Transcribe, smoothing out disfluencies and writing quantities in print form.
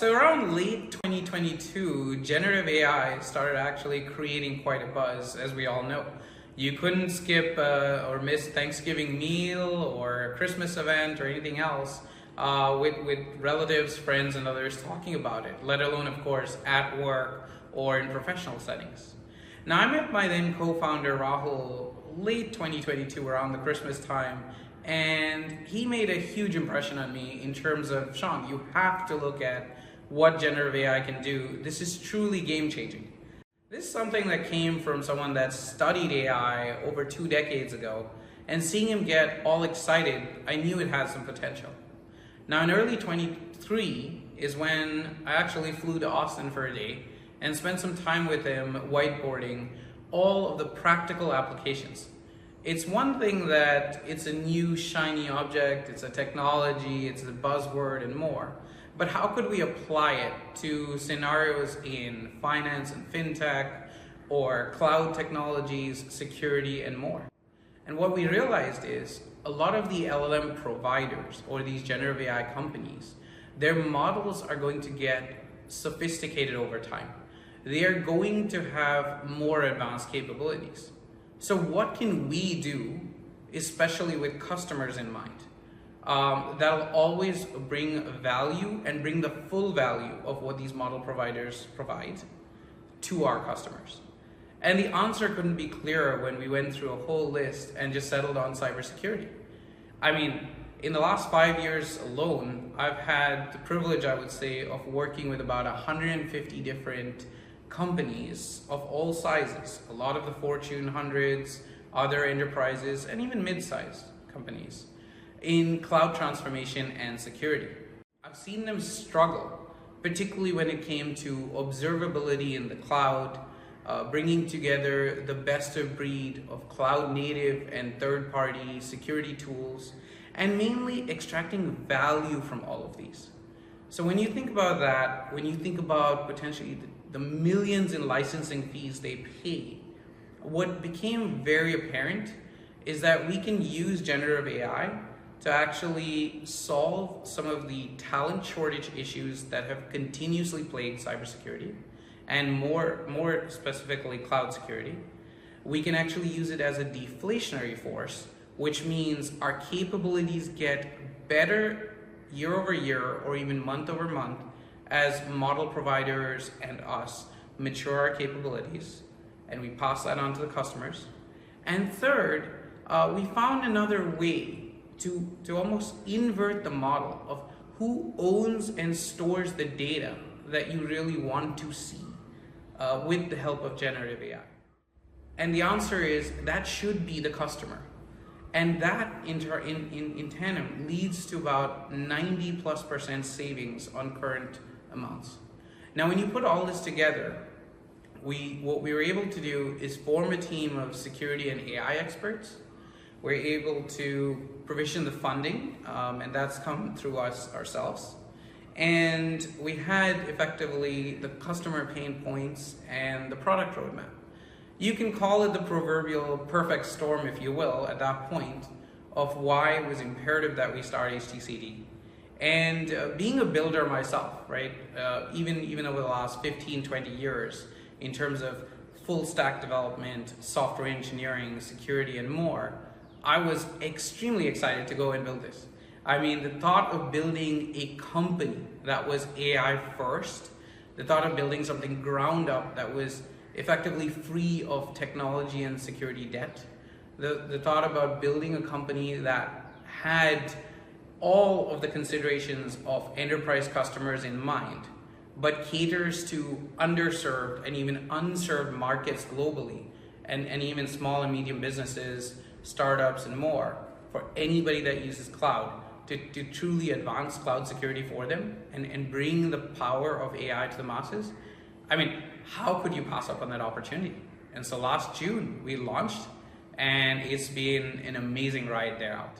So around late 2022, generative AI started actually creating quite a buzz, as we all know. You couldn't skip or miss Thanksgiving meal or a Christmas event or anything else with relatives, friends, and others talking about it, let alone, of course, at work or in professional settings. Now, I met my then co-founder Rahul late 2022 around the Christmas time, and he made a huge impression on me in terms of, Shaan, you have to look at what generative AI can do. This is truly game-changing. This is something that came from someone that studied AI over 2 decades ago, and seeing him get all excited, I knew it had some potential. Now, in early 23 is when I actually flew to Austin for a day and spent some time with him whiteboarding all of the practical applications. It's one thing that it's a new shiny object, it's a technology, it's a buzzword and more. But how could we apply it to scenarios in finance and fintech or cloud technologies, security and more? And what we realized is a lot of the LLM providers or these generative AI companies, their models are going to get sophisticated over time. They are going to have more advanced capabilities. So what can we do, especially with customers in mind, that'll always bring value and bring the full value of what these model providers provide to our customers? And the answer couldn't be clearer when we went through a whole list and just settled on cybersecurity. I mean, in the last 5 years alone, I've had the privilege, I would say, of working with about 150 different companies of all sizes, a lot of the Fortune 100s, other enterprises, and even mid-sized companies in cloud transformation and security. I've seen them struggle, particularly when it came to observability in the cloud, bringing together the best of breed of cloud native and third-party security tools, and mainly extracting value from all of these. So when you think about that, when you think about potentially the millions in licensing fees they pay, what became very apparent is that we can use generative AI to actually solve some of the talent shortage issues that have continuously plagued cybersecurity, and more specifically cloud security. We can actually use it as a deflationary force, which means our capabilities get better year over year or even month over month as model providers and us mature our capabilities, and we pass that on to the customers. And third, we found another way to almost invert the model of who owns and stores the data that you really want to see with the help of generative AI. And the answer is that should be the customer. And that in tandem leads to about 90+% savings on current amounts. Now, when you put all this together, what we were able to do is form a team of security and AI experts. We're able to provision the funding, and that's come through us ourselves. And we had effectively the customer pain points and the product roadmap. You can call it the proverbial perfect storm, if you will, at that point of why it was imperative that we start HTCD. And being a builder myself, right, even over the last 15, 20 years in terms of full stack development, software engineering, security, and more, I was extremely excited to go and build this. I mean, the thought of building a company that was AI first, the thought of building something ground up that was effectively free of technology and security debt, the thought about building a company that had all of the considerations of enterprise customers in mind, but caters to underserved and even unserved markets globally, and even small and medium businesses, startups and more, for anybody that uses cloud to truly advance cloud security for them and bring the power of AI to the masses. I mean, how could you pass up on that opportunity? And so last June we launched, and it's been an amazing ride there out.